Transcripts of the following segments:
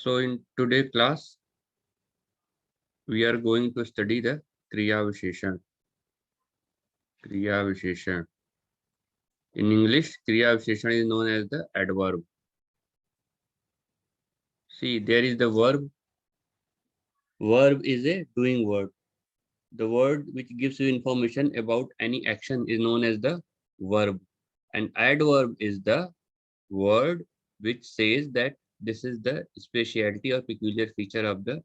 So in today class, we are going to study the Kriya Visheshan. Kriya Visheshan. In English, Kriya Visheshan is known as the adverb. See, there is the verb. Verb is a doing word. The word which gives you information about any action is known as the verb. And adverb is the word which says that this is the speciality or peculiar feature of the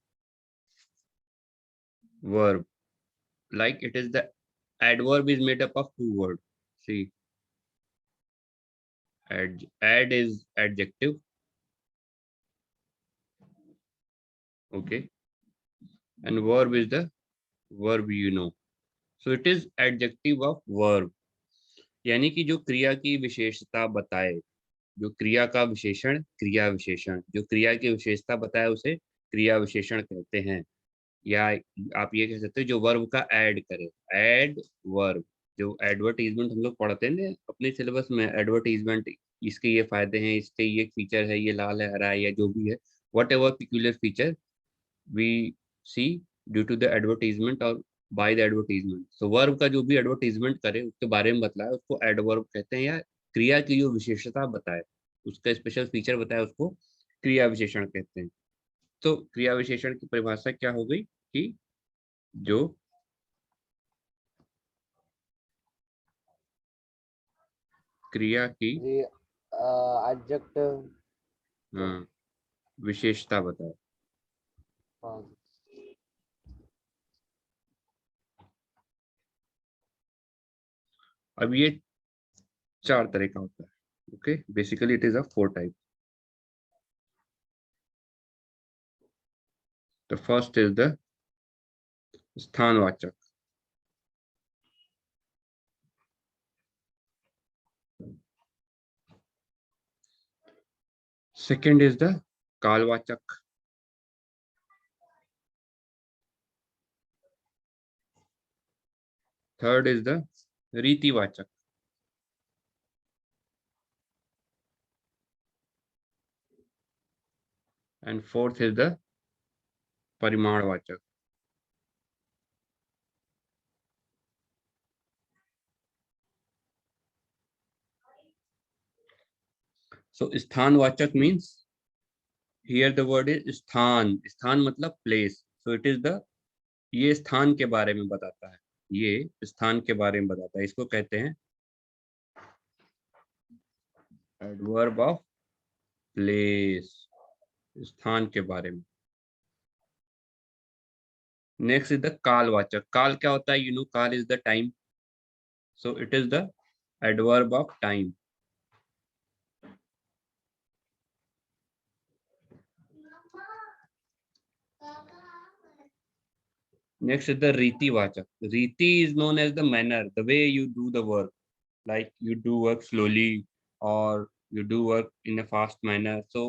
verb. Like it is the adverb is made up of two words. See, add is adjective. Okay. And verb is the verb you know. So it is adjective of verb. यानी कि जो क्रिया की विशेषता बताए, जो क्रिया का विशेषण क्रिया विशेषण, जो क्रिया की विशेषता बताए उसे क्रिया विशेषण कहते हैं। या आप ये कह सकते हो जो वर्ब का ऐड करे, ऐड वर्ब। जो एडवर्टीजमेंट हम लोग पढ़ते हैं ना अपने सिलेबस में, एडवर्टीजमेंट, इसके ये फायदे हैं, इसके ये फीचर है, ये लाल है हरा है या जो भी है, whatever peculiar feature we see due to the advertisement और by the advertisement. So verb का जो भी एडवर्टीजमेंट करे उसके बारे में बताए उसको एडवर्ब कहते हैं, या क्रिया की जो विशेषता बताए उसका स्पेशल फीचर बताए उसको क्रिया विशेषण कहते हैं। तो क्रिया विशेषण की परिभाषा क्या हो गई कि जो क्रिया की एडजेक्टिव विशेषता बताए। अब ये चार तरह का होता है। Okay, basically it is a 4 type. The first is the स्थानवाचक। सेकेंड इज द कालवाचक। थर्ड इज द रीतिवाचक। एंड फोर्थ इज द परिमाणवाचक। सो स्थानवाचक means here the word is स्थान। स्थान मतलब place. So it is the, ये स्थान के बारे में बताता है, ये स्थान के बारे में बताता है, इसको कहते हैं एडवर्ब ऑफ प्लेस, स्थान के बारे में। नेक्स्ट इज द कालवाचक। काल क्या होता है? यू नो, काल is the time. So it is the adverb of time. Next is the रीतिवाचक. रीति is known as the manner, the way you do the work, like you do work slowly or you do work in a fast manner. So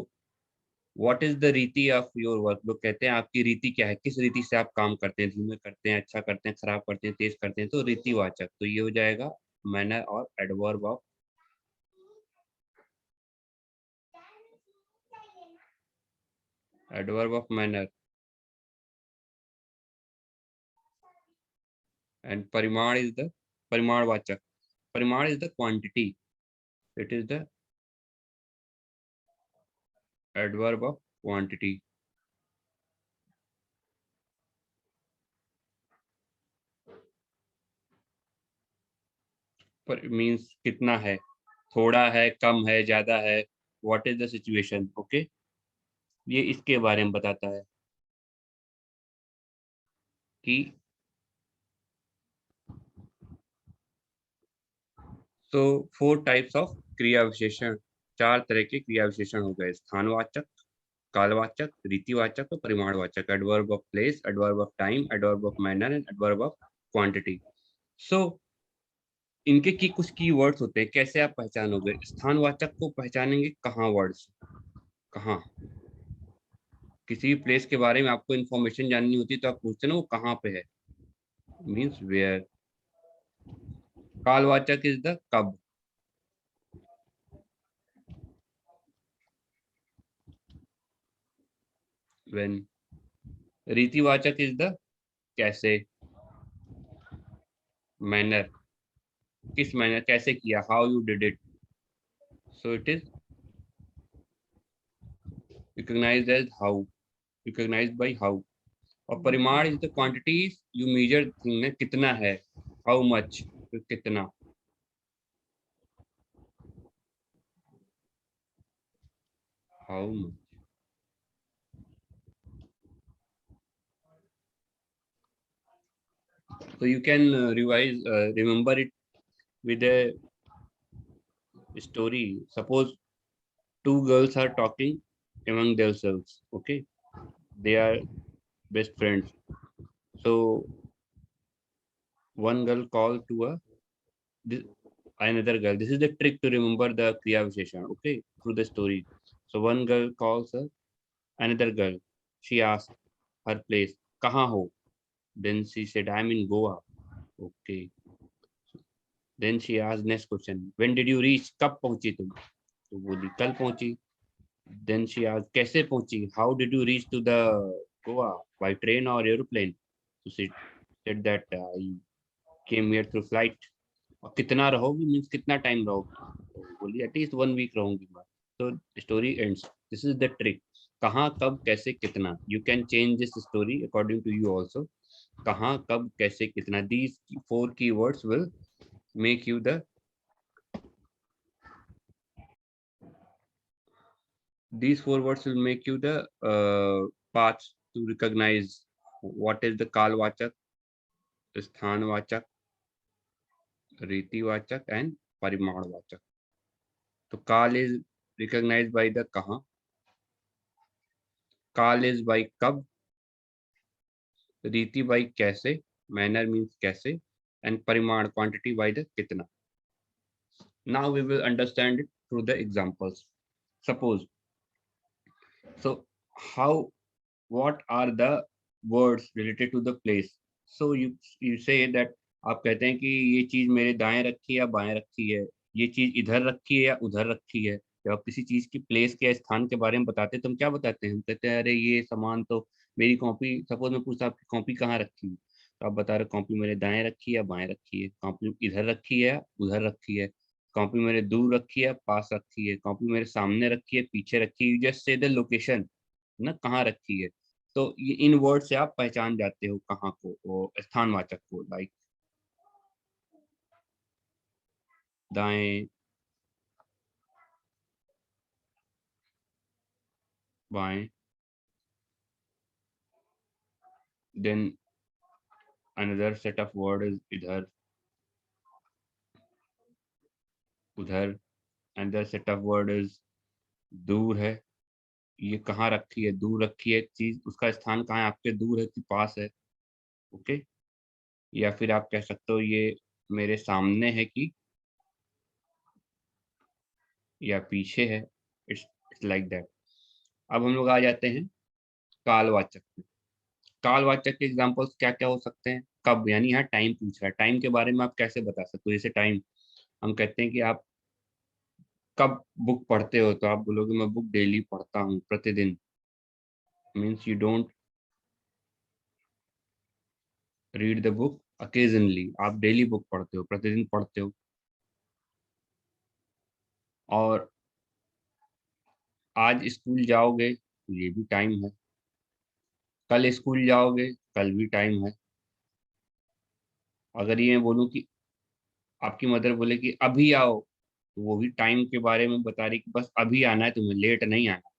what is the रीति of your work? लोग कहते हैं आपकी रीति क्या है, किस रीति से आप काम करते हैं, धीमे करते हैं, अच्छा करते हैं, खराब करते हैं, तेज करते हैं। तो रीतिवाचक, तो ये हो जाएगा मैनर और एडवर्ब ऑफ मैनर। एंड परिमाण इज द परिमाणवाचक। परिमाण is the quantity, it is the adverb of quantity. पर मीन्स कितना है, थोड़ा है, कम है, ज्यादा है, what is the situation. Okay, ये इसके बारे में बताता है कि तो 4 टाइप्स ऑफ क्रिया विशेषण, 4 तरह के क्रिया विशेषण हो गए, स्थानवाचक, कालवाचक, रीतिवाचक और परिमाणवाचक। Adverb of place, adverb of time, adverb of manner and adverb of quantity. So इनके की कुछ की वर्ड्स होते हैं, कैसे आप पहचानोगे? स्थानवाचक को पहचानेंगे कहाँ, वर्ड्स कहाँ, किसी प्लेस के बारे में आपको इंफॉर्मेशन जाननी होती है तो आप पूछते ना वो कहाँ पे है, मीन्स वेयर। कालवाचक इज द कब। when. रीतिवाचक इज द कैसे, मैनर, किस मैनर, कैसे किया, how you did it, so it is recognised as how, recognised by how. और परिमाण is the quantities you measure thing में, कितना है, हाउ मच, तो कितना, how much. So you can remember it with a story. Suppose two girls are talking among themselves. Okay, they are best friends. So one girl called to this, another girl. This is the trick to remember the Kriya Visheshan. Okay, through the story. So one girl calls another girl. She asked her place. Kahan ho? Then she said, I'm in Goa. Okay. Then she asked next question. When did you reach? कब पहुंची तुम? तो बोली कल पहुंची। Then she asked, कैसे पहुंची? How did you reach to the Goa? By train or airplane? So she said that I came here through flight. और कितना रहोगी मीन्स कितना टाइम रहोगी? तो बोली एटलीस्ट 1 वीक रहूंगी मैं। तो story ends. This is the trick. कहाँ, कब, कैसे, कितना। You can change this story according to you also. कहाँ, कब, कैसे, कितना, these 4 keywords will make you the these 4 words will make you the path to recognize what is the kalvachak, sthanvachak, रीतिवाचक and परिमाणवाचक। तो काल is recognized by the कहाँ, काल is by कब, रीति by कैसे, manner means कैसे, and परिमाण quantity by the कितना। Now we will understand it through the examples. Suppose, so how, what are the words related to the place? So you say that, आप कहते हैं कि ये चीज मेरे दाएं रखी है या बाएं रखी है, ये चीज इधर रखी है या उधर रखी है। जब आप किसी चीज की प्लेस के स्थान के बारे में बताते हैं तो हम क्या बताते हैं? हम कहते हैं अरे ये सामान तो, मेरी कॉपी, सपोज मैं पूछता आपकी कॉपी कहाँ रखी है, तो आप बता रहे कॉपी मेरे दाएं रखी है या बाएं रखी है, कॉपी इधर रखी है या उधर रखी है, कॉपी मेरे दूर रखी है, पास रखी है, कॉपी मेरे सामने रखी है, पीछे रखी है। You just say the location ना, कहाँ रखी है। तो ये इन वर्ड से आप पहचान जाते हो कहाँ को, वो स्थानवाचक को। लाइक दाएं, बाएं, then another set of word is इधर, उधर, another set of word is दूर है। ये कहाँ रखी है, दूर रखी है चीज, उसका स्थान कहाँ है, आपके दूर है कि पास है। ओके, या फिर आप कह सकते हो ये मेरे सामने है कि या पीछे है। It's like that. अब हम लोग आ जाते हैं कालवाचक पे। कालवाचक के एग्जांपल्स क्या क्या हो सकते हैं? कब, यानी यहाँ टाइम पूछ रहा है, टाइम के बारे में आप कैसे बता सकते हो? जैसे टाइम, हम कहते हैं कि आप कब बुक पढ़ते हो, तो आप बोलोगे मैं बुक डेली पढ़ता हूँ, प्रतिदिन। Means you don't read the book occasionally, आप डेली बुक पढ़ते हो, प्रतिदिन पढ़ते हो। और आज स्कूल जाओगे, तो ये भी टाइम है। कल स्कूल जाओगे, कल भी टाइम है। अगर ये मैं बोलूँ कि आपकी मदर बोले कि अभी आओ, तो वो भी टाइम के बारे में बता रही कि बस अभी आना है तुम्हें, लेट नहीं आना,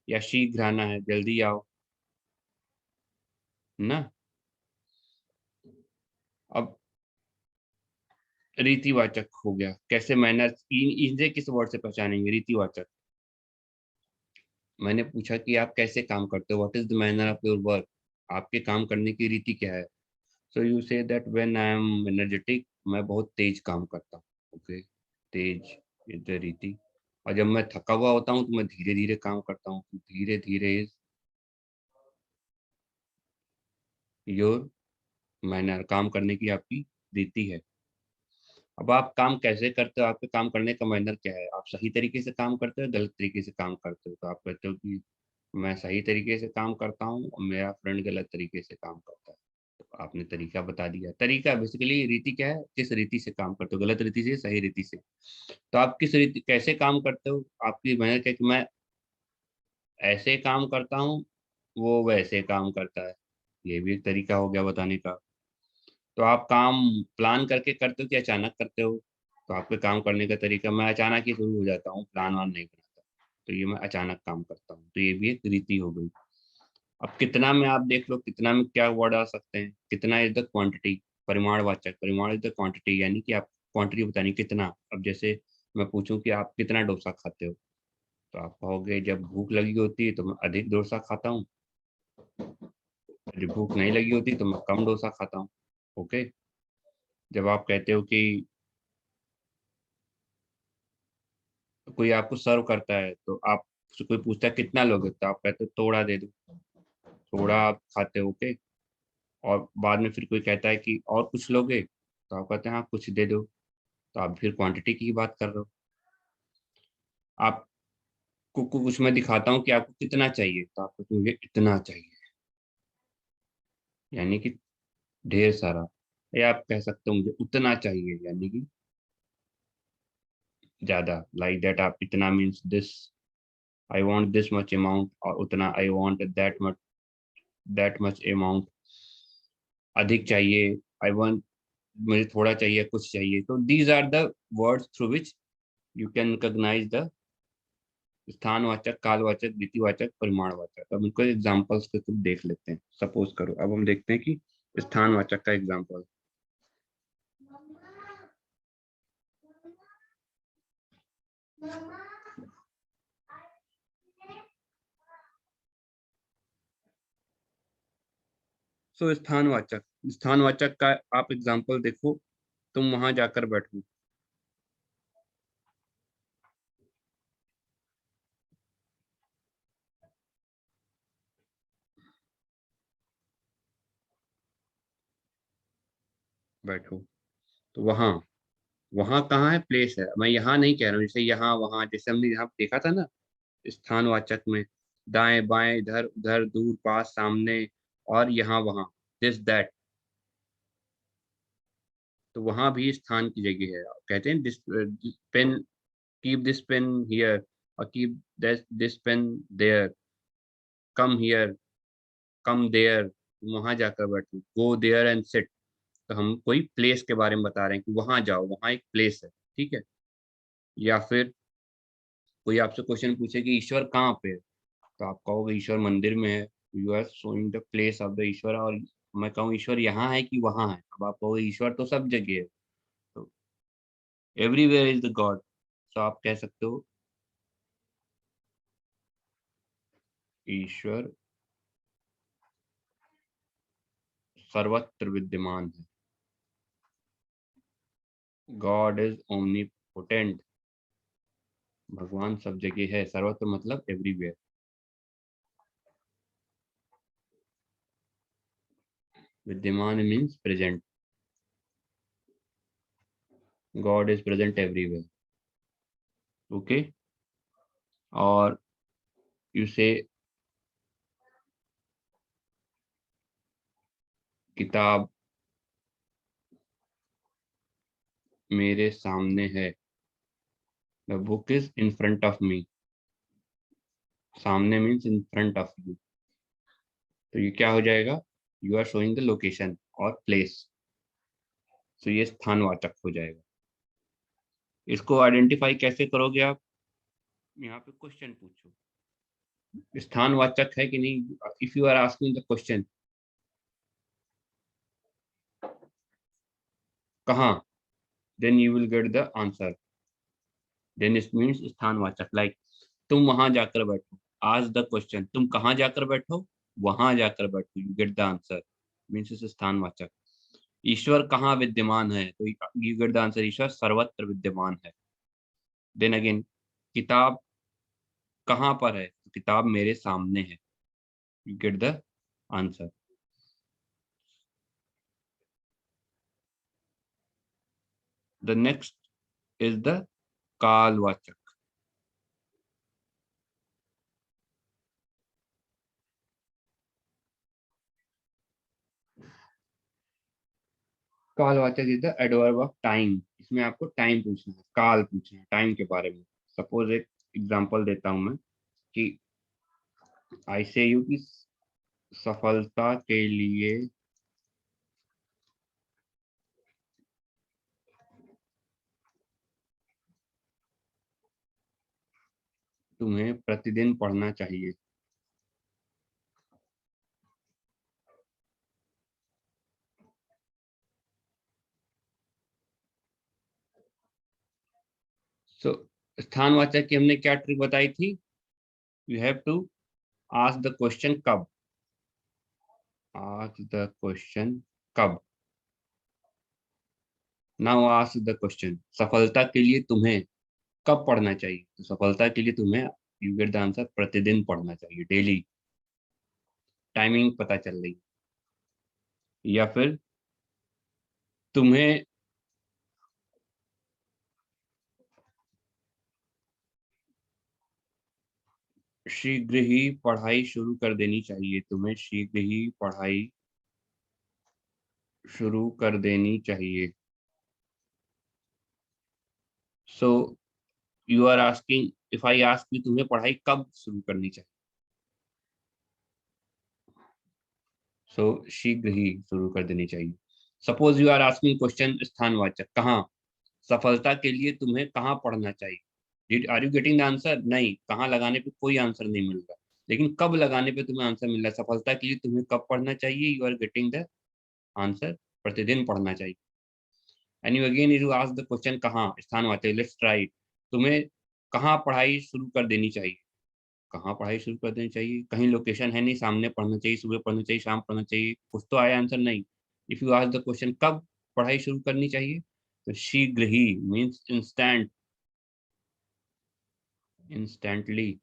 या शीघ्र आना है, जल्दी आओ ना। अब रीतिवाचक हो गया, कैसे मैनर, इनसे किस वर्ड से पहचानेंगे रीतिवाचक? मैंने पूछा कि आप कैसे काम करते हो, what is the manner of your work, आपके काम करने की रीति क्या है। So you say that when I am energetic, मैं बहुत तेज काम करता हूँ। ओके, तेज इज द रीति। और जब मैं थका हुआ होता हूँ तो मैं धीरे धीरे काम करता हूँ। धीरे धीरे इज योर मैनर, काम करने की आपकी रीति है। अब आप काम कैसे करते हो, आपके काम करने का मैनर क्या है? आप सही तरीके से काम करते हो, गलत तरीके से काम करते हो? तो आप कहते हो कि मैं सही तरीके से काम करता हूँ और मेरा फ्रेंड गलत तरीके से काम करता है। तो आपने तरीका बता दिया। तरीका बेसिकली रीति क्या है, किस रीति से काम करते हो, गलत रीति से सही रीति से। तो आप किस रीति कैसे काम करते हो, आपकी मेहनत है कि मैं ऐसे काम करता हूँ, वो वैसे काम करता है, ये भी एक तरीका हो गया बताने का। तो आप काम प्लान करके करते हो कि अचानक करते हो। तो आपके काम करने का तरीका, मैं अचानक ही शुरू हो जाता हूँ, प्लान वान नहीं बनाता। तो ये मैं अचानक काम करता हूँ, तो ये भी एक रीति हो गई। अब कितना में आप देख लो, कितना में क्या वर्ड आ सकते हैं। कितना इज द क्वांटिटी, परिमाणवाचक, परिमाण इज द क्वांटिटी, यानी कि आप क्वांटिटी बतानी कितना। अब जैसे मैं पूछूं कि आप कितना डोसा खाते हो, तो आप कहोगे जब भूख लगी होती है तो मैं अधिक डोसा खाता हूँ, जब भूख नहीं लगी होती तो मैं कम डोसा खाता हूँ। ओके। जब आप कहते हो कि कोई आपको सर्व करता है, तो आप कोई पूछता है कितना लोगे, तो आप कहते हो थोड़ा दे दो, थोड़ा आप खाते हो। ओके। और बाद में फिर कोई कहता है कि और कुछ लोगे, तो आप कहते हैं हाँ कुछ दे दो। तो आप फिर क्वांटिटी की बात कर रहे हो। आपको कुछ मैं दिखाता हूँ कि आपको कितना चाहिए, तो आप कहते हो मुझे इतना चाहिए, यानी कि ढेर सारा। या आप कह सकते हो मुझे उतना चाहिए, यानी कि ज्यादा। लाइक दैट, आप इतना means this, I want this much amount, और उतना I want that much amount. अधिक चाहिए, आई वांट, मुझे थोड़ा चाहिए, कुछ चाहिए। तो these are the words through which you can recognize the स्थानवाचक, कालवाचक, रीतिवाचक, परिमाणवाचक। अब इनको एग्जांपल्स के थ्रू देख लेते हैं। सपोज करो, अब हम देखते हैं कि स्थानवाचक का एग्जांपल। सो स्थानवाचक, स्थानवाचक का आप एग्जांपल देखो। तुम वहां जाकर बैठो, बैठो। तो वहां, वहां कहाँ है, प्लेस है। मैं यहाँ नहीं कह रहा हूँ, जैसे यहाँ वहां, जैसे हमने यहाँ देखा था ना स्थानवाचक में, दाएं बाएं, इधर उधर, दूर पास सामने, और यहाँ वहां, दिस दैट। तो वहां भी स्थान की जगह है। कहते हैं this pen, keep this pen here, और keep this pen there, come here, come there, वहां जाकर बैठो, गो देयर एंड सिट। तो हम कोई प्लेस के बारे में बता रहे हैं कि वहां जाओ, वहां एक प्लेस है। ठीक है। या फिर कोई आपसे क्वेश्चन पूछे कि ईश्वर कहाँ पे है, तो आप कहोगे ईश्वर मंदिर में है। You are showing the place of the ईश्वर। और मैं कहूँ ईश्वर यहाँ है कि वहां है, अब आप कहोगे ईश्वर तो सब जगह है। तो एवरीवेयर इज द गॉड। तो आप कह सकते हो ईश्वर सर्वत्र विद्यमान है। God is omnipotent. भगवान सब जगह है, सर्वत्र मतलब एवरीवेयर। विद्यमान means present. God is present everywhere. Okay. और यू से किताब मेरे सामने है, the book is in front of me. सामने means in front of you. तो ये क्या हो जाएगा, you are showing the location और प्लेस। तो ये स्थानवाचक हो जाएगा। इसको आइडेंटिफाई कैसे करोगे आप, यहाँ पे क्वेश्चन पूछो स्थानवाचक है कि नहीं। If you are asking the question कहाँ, then you will get the answer. Then it means स्थानवाचक। लाइक तुम वहां जाकर बैठो, आज द क्वेश्चन, तुम कहाँ जाकर बैठो, वहां जाकर बैठो, you get the answer, means इस स्थानवाचक। ईश्वर कहाँ विद्यमान है, तो यू गेट द आंसर, ईश्वर सर्वत्र विद्यमान है। देन अगेन, किताब कहाँ पर है, तो किताब मेरे सामने है, you get the answer. The next is the कालवाचक। कालवाचक is the adverb of time. इसमें आपको टाइम पूछना है, काल पूछना है, टाइम के बारे में। सपोज एक एग्जांपल देता हूं मैं कि आई से यू की सफलता के लिए तुम्हें प्रतिदिन पढ़ना चाहिए। सो स्थानवाचक की हमने क्या ट्रिक बताई थी? You have to ask the question कब। आस्क द क्वेश्चन कब। नाउ आस्क द क्वेश्चन सफलता के लिए तुम्हें कब पढ़ना चाहिए। तो सफलता के लिए तुम्हें, यू गेट द आंसर, प्रतिदिन पढ़ना चाहिए, डेली। टाइमिंग पता चल रही। या फिर तुम्हें शीघ्र ही पढ़ाई शुरू कर देनी चाहिए। तुम्हें शीघ्र ही पढ़ाई शुरू कर देनी चाहिए। So you are asking, if I ask you तुम्हें पढ़ाई कब शुरू करनी चाहिए, सो शीघ्र ही शुरू कर देनी चाहिए। Suppose you are asking question स्थानवाचक कहाँ। सफलता के लिए तुम्हें कहाँ पढ़ना चाहिए। Did are you getting the answer? नहीं, कहाँ लगाने पे कोई आंसर नहीं मिल रहा, लेकिन कब लगाने पे तुम्हें आंसर मिल रहा है। सफलता के लिए तुम्हें कब पढ़ना चाहिए, you are getting the answer, प्रतिदिन पढ़ना चाहिए। And you again you ask the question कहाँ, स्थानवाचक, लेट्स ट्राई। तुम्हें कहाँ पढ़ाई शुरू कर देनी चाहिए। कहाँ पढ़ाई शुरू कर देनी चाहिए, कहीं लोकेशन है नहीं, सामने पढ़ना चाहिए, सुबह पढ़ना चाहिए, शाम पढ़ना चाहिए, कुछ तो आया आंसर नहीं। If you ask the question कब पढ़ाई शुरू करनी चाहिए, तो शीघ्र ही मीन्स इंस्टेंट, इंस्टेंटली,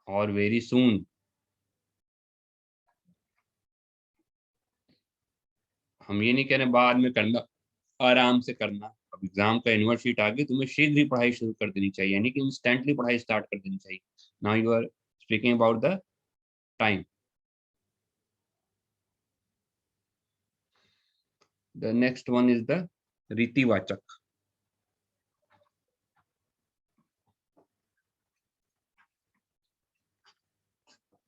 और वेरी सून। हम ये नहीं कह रहे बाद में करना, आराम से करना। अब एग्जाम का यूनिवर्स शीट आ गई, तुम्हें शीघ्र ही पढ़ाई शुरू कर देनी चाहिए, यानी कि इंस्टेंटली पढ़ाई स्टार्ट कर देनी चाहिए। Now you are speaking about the time. The next one is the रीतिवाचक।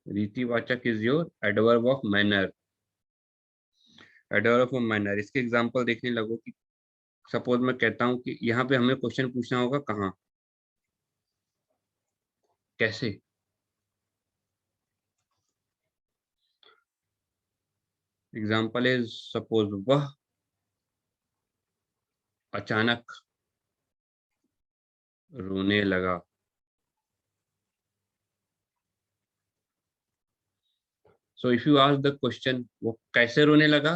रीतिवाचक is your adverb of manner. Adverb of manner, इसके एग्जांपल देखने लगो कि सपोज मैं कहता हूं कि यहाँ पे हमें क्वेश्चन पूछना होगा कहाँ, कैसे। एग्जांपल इज सपोज वह अचानक रोने लगा। सो if you ask the question वो कैसे रोने लगा,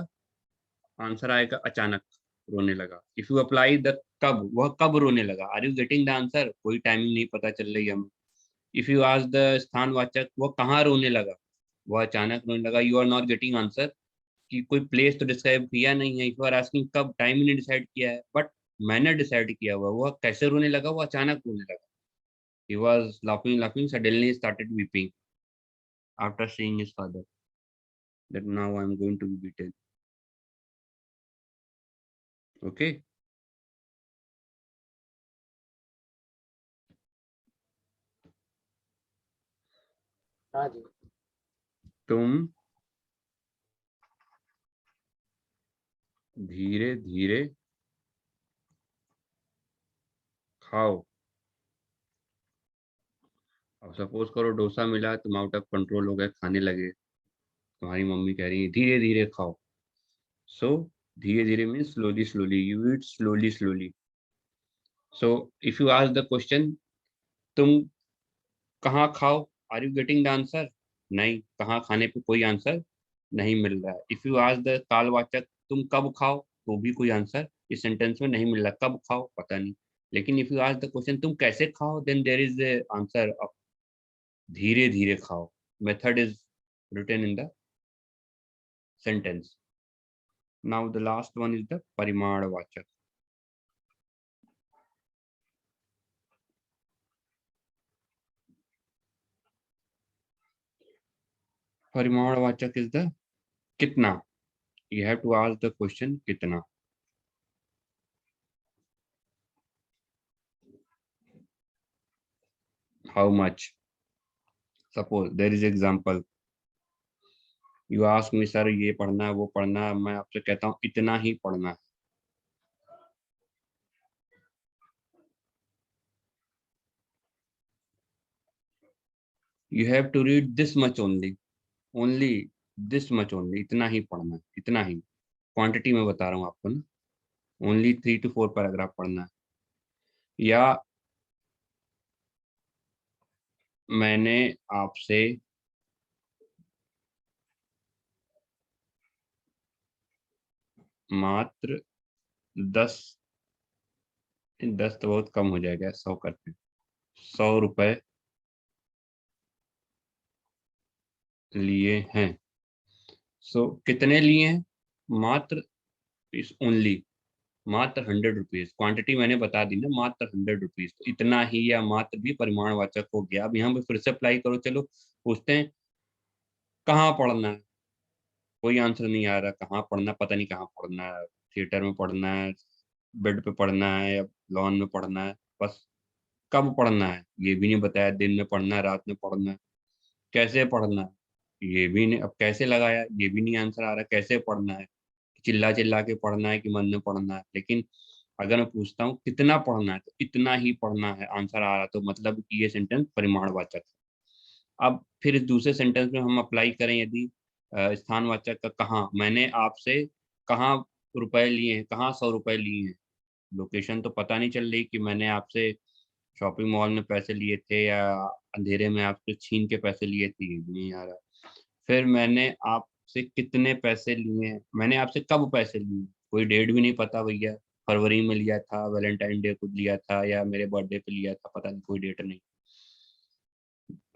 आंसर आएगा अचानक रोने लगा। इफ यू अप्लाई द कब, वह कब रोने लगा, are you getting the answer, कोई टाइमिंग नहीं पता चल रही हमें। इफ यू आस्क द स्थानवाचक वह कहाँ रोने लगा, वह अचानक रोने लगा, you are not getting answer, कि कोई प्लेस तो डिस्क्राइब किया नहीं है। इफ यू आर आस्किंग कब, टाइम ही नहीं डिसाइड किया है, बट मैंने डिसाइड किया हुआ, वह कैसे रोने लगा, वो अचानक रोने लगा। He was laughing laughing suddenly started weeping after seeing his father that now I'm going to be beaten. Okay. हाँ जी। तुम धीरे धीरे खाओ। अब सपोज करो डोसा मिला, तुम आउट ऑफ कंट्रोल हो गए, खाने लगे, तुम्हारी मम्मी कह रही है धीरे धीरे खाओ। सो धीरे धीरे means slowly slowly, you eat slowly slowly. So if you ask the question तुम कहाँ खाओ, are you getting the answer? नहीं, कहाँ खाने पे कोई आंसर नहीं मिल रहा है। इफ यू आस्क द कालवाचक तुम कब खाओ, तो भी कोई आंसर इस सेंटेंस में नहीं मिल रहा, कब खाओ पता नहीं। लेकिन if you ask the question तुम कैसे खाओ, then there is answer of धीरे धीरे खाओ। Method is written in the sentence. Now the last one is the परिमाणवाचक। परिमाणवाचक इज द कितना, You have to ask the question कितना. How much? Suppose there is example. You ask me sir ये पढ़ना है वो पढ़ना है, मैं आपसे कहता हूँ इतना ही पढ़ना है. You have to read this much only. Only this much only. इतना ही पढ़ना है, इतना ही. क्वांटिटी में बता रहा हूँ आपको ना. Only 3 to 4 पैराग्राफ पढ़ना है. या मैंने आपसे मात्र 10 तो बहुत कम हो जाएगा, 100 करते हैं. 100 रुपए लिए हैं. सो कितने लिए हैं? मात्र इस ओनली मात्र 100 रुपीज. क्वांटिटी मैंने बता दी ना, मात्र 100 रुपीज. तो इतना ही या मात्र भी परिमाणवाचक हो गया. अब यहाँ पे फिर से अप्लाई करो. चलो पूछते हैं कहाँ पढ़ना है. कोई आंसर नहीं आ रहा. कहाँ पढ़ना, पता नहीं कहाँ पढ़ना है. थिएटर में पढ़ना है, बेड पे पढ़ना है, या लॉन में पढ़ना है. बस कब पढ़ना है ये भी नहीं बताया. दिन में पढ़ना है, रात में पढ़ना है, कैसे पढ़ना है ये भी नहीं. अब कैसे लगाया ये भी नहीं आंसर आ रहा. कैसे पढ़ना है, चिल्ला चिल्ला के पढ़ना है कि मन में पढ़ना है. लेकिन अगर मैं पूछता हूँ कितना पढ़ना है तो इतना ही पढ़ना है आंसर आ रहा. तो मतलब कि ये सेंटेंस परिमाणवाचक है. अब फिर इस दूसरे सेंटेंस में हम अप्लाई करें. यदि स्थानवाचक का कहाँ, मैंने आपसे कहाँ रुपए लिए हैं, कहाँ 100 रुपए लिए हैं. लोकेशन तो पता नहीं चल रही कि मैंने आपसे शॉपिंग मॉल में पैसे लिए थे या अंधेरे में आपसे छीन के पैसे लिए थे, ये भी नहीं आ रहा. फिर मैंने आपसे कितने पैसे लिए हैं, मैंने आपसे कब पैसे लिए. कोई डेट भी नहीं पता भैया. फरवरी में लिया था, वैलेंटाइन डे को लिया था, या मेरे बर्थडे पे लिया था, पता नहीं, कोई डेट नहीं.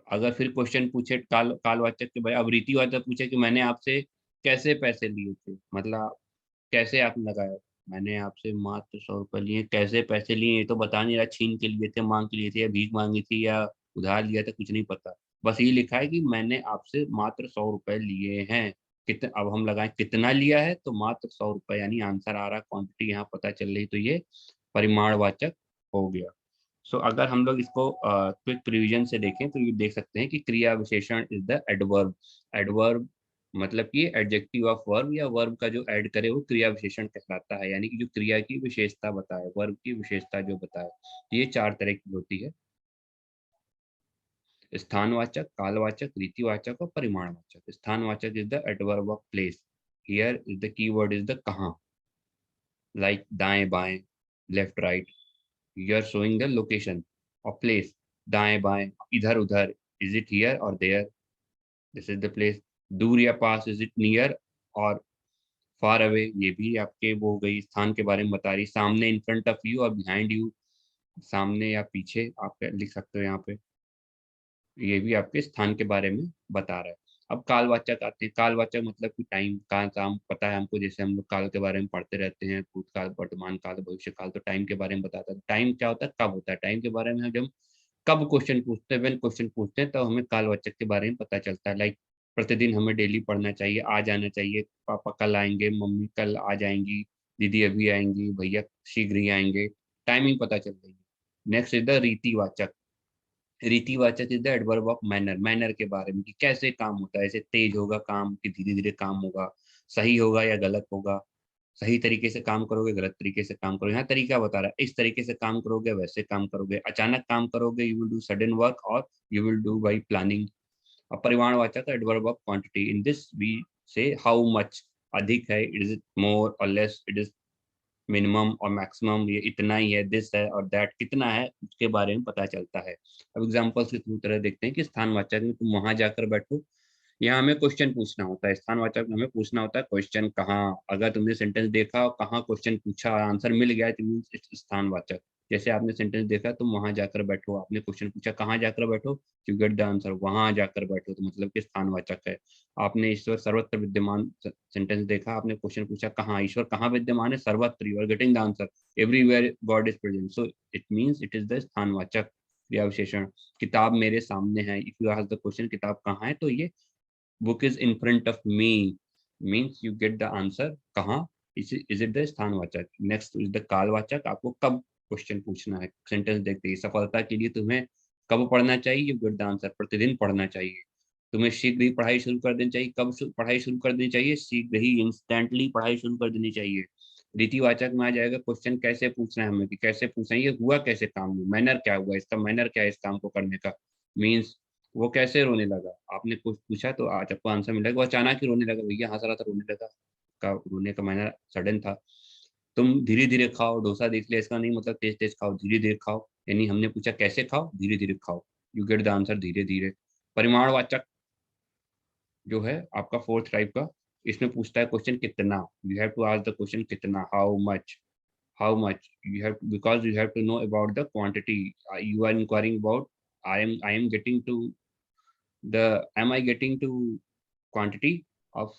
अगर फिर क्वेश्चन पूछे कालवाचक के भाई, अब रीतिवाचक पूछे कि मैंने आपसे कैसे पैसे लिए थे, मतलब कैसे आपने लगाया. मैंने आपसे मात्र 100 रुपए लिए. कैसे पैसे लिए ये तो बता नहीं रहा. छीन के लिए थे, मांग के लिए थे, या भीख मांगी थी, या उधार लिया था, कुछ नहीं पता. बस ये लिखा है कि मैंने आपसे मात्र 100 रुपए लिए हैं. कितना, अब हम लगाएं कितना लिया है, तो मात्र 100 रुपए, यानी आंसर आ रहा. क्वांटिटी यहाँ पता चल रही. तो ये परिमाणवाचक हो गया. सो अगर हम लोग इसको क्विक रिवीजन से देखें तो ये देख सकते हैं कि क्रिया विशेषण इज द एडवर्ब. एडवर्ब मतलब कि एडजेक्टिव ऑफ वर्ब, या वर्ब का जो ऐड करे वो क्रिया विशेषण कहलाता है. यानी कि जो क्रिया की विशेषता बताए, वर्ब की विशेषता जो बताए. ये 4 तरह की होती है: स्थानवाचक, कालवाचक, रीतिवाचक और परिमाणवाचक. स्थानवाचक is the adverb of place. Here is the keyword is the कहाँ. लाइक दाएं बाएं, left right. You are showing the location of place. दाएं बाएं, इधर उधर. इज इट हियर और there, this is the place. दूर या पास, इज इट नियर और फार अवे, ये भी आपके वो हो गई, स्थान के बारे में बता रही. सामने, इन फ्रंट ऑफ यू और बिहाइंड यू, सामने या पीछे आप लिख सकते हो यहाँ पे. ये भी आपके स्थान के बारे में बता रहा है. अब कालवाचक आते हैं. कालवाचक मतलब कि टाइम का काम पता है हमको. जैसे हम लोग काल के बारे में पढ़ते रहते हैं, भूतकाल, वर्तमान काल, भविष्य काल. तो टाइम के बारे में बताता है. टाइम क्या होता है, कब होता है. टाइम के बारे में जब कब क्वेश्चन पूछते हैं, व्हेन क्वेश्चन पूछते हैं, तो हमें कालवाचक के बारे में पता चलता है. लाइक प्रतिदिन हमें डेली पढ़ना चाहिए, आ जाना चाहिए, पापा कल आएंगे, मम्मी कल आ जाएंगी, दीदी अभी आएंगी, भैया शीघ्र ही आएंगे. टाइमिंग पता चल रही है. नेक्स्ट इज द रीतिवाचक. रीतिवाचक is the adverb of manner. Manner के बारे में कि कैसे काम होता है. ऐसे तेज होगा काम कि धीरे धीरे काम होगा, सही होगा या गलत होगा, सही तरीके से काम करोगे, गलत तरीके से काम करोगे. यहाँ तरीका बता रहा है, इस तरीके से काम करोगे, वैसे काम करोगे, अचानक काम करोगे, you will do sudden work, और you will do by planning. और परिमाणवाचक adverb of quantity. In this we say how much, अधिक है, इट इज मोर और लेस, इट इज मिनिमम और मैक्सिमम, ये इतना ही है. दिस है और दैट कितना है, उसके बारे में पता चलता है. अब एग्जांपल्स के थ्रू तरह देखते हैं कि स्थानवाचक में तुम वहां जाकर बैठो, यहाँ हमें क्वेश्चन पूछना होता है. स्थानवाचक में हमें पूछना होता है क्वेश्चन कहाँ. अगर तुमने सेंटेंस देखा और कहाँ क्वेश्चन पूछा और आंसर मिल गया तो मीन्स इट्स स्थानवाचक. जैसे आपने सेंटेंस देखा, तुम वहां जाकर बैठो, आपने क्वेश्चन पूछा कहाँ जाकर बैठो, यू गेट द आंसर, वहां जाकर बैठो, तो मतलब कि स्थानवाचक है. आपने ईश्वर सर्वत्र विद्यमान सेंटेंस देखा, आपने क्वेश्चन पूछा कहाँ, ईश्वर कहाँ विद्यमान है, सर्वत्र, you are getting the answer, everywhere God is present. So it means it is the स्थानवाचक क्रिया विशेषण. किताब मेरे सामने है. If you ask the question किताब कहाँ है, तो ये book is in front of me. Means you get the answer कहाँ, इज इट द स्थानवाचक। नेक्स्ट इज द कालवाचक, आपको कब क्वेश्चन पूछना है, सेंटेंस देखते ही सफलता के लिए तुम्हें कब पढ़ना चाहिए, यू गेट द आंसर प्रतिदिन पढ़ना चाहिए। तुम्हें शीघ्र ही पढ़ाई शुरू कर देनी चाहिए, कब पढ़ाई शुरू कर देनी चाहिए, शीघ्र ही, इंस्टेंटली पढ़ाई शुरू कर देनी चाहिए। रीतिवाचक में आ जाएगा क्वेश्चन कैसे पूछना है हमें, कि कैसे पूछना है, ये हुआ कैसे काम में, मैनर क्या हुआ, इसका मैनर क्या है इस काम को करने का। मीन्स वो कैसे रोने लगा, आपने कुछ पूछा तो आज आपको आंसर मिलेगा, वो अचानक ही रोने लगा, भैया हंस रहा था रोने लगा, का रोने का मैनर सडन था। तुम धीरे धीरे खाओ, डोसा देख लिया, इसका नहीं मतलब तेज तेज खाओ, धीरे धीरे खाओ, यानी हमने पूछा कैसे खाओ, धीरे धीरे खाओ, यू गेट द आंसर धीरे धीरे। परिमाणवाचक जो है आपका फोर्थ टाइप का, इसमें पूछता है क्वेश्चन कितना, you have to ask the question कितना, how much you have, because you have to know about the quantity. You are inquiring about, I am getting to the, am I getting to quantity of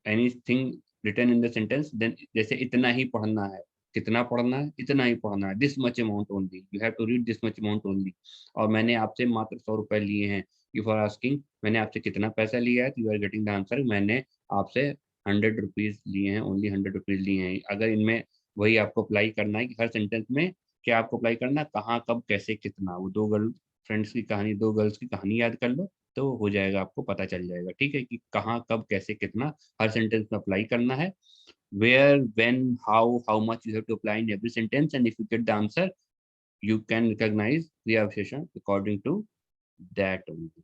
anything written in the sentence, then जैसे इतना ही पढ़ना है, कितना पढ़ना है, इतना ही पढ़ना है, this much amount only, you have to read this much amount only। और मैंने आपसे मात्र 100 रुपए लिए हैं, you for asking, मैंने आपसे कितना पैसा लिया है, you are getting the answer, मैंने आपसे 100 रुपीज लिए हैं, ओनली 100 रुपीज लिए हैं। अगर इनमें वही आपको अप्लाई करना है कि हर सेंटेंस में क्या आपको अप्लाई करना है, कहाँ कब कैसे कितना, वो दो गर्ल फ्रेंड्स की कहानी, दो गर्ल्स की कहानी याद कर लो तो हो जाएगा, आपको पता चल जाएगा, ठीक है, कि कहाँ कब कैसे कितना हर सेंटेंस में अप्लाई करना है। Where, when, how much you have to apply in every sentence, and if you get the answer you can recognise क्रिया विशेषण अकॉर्डिंग टू दैट ओनली।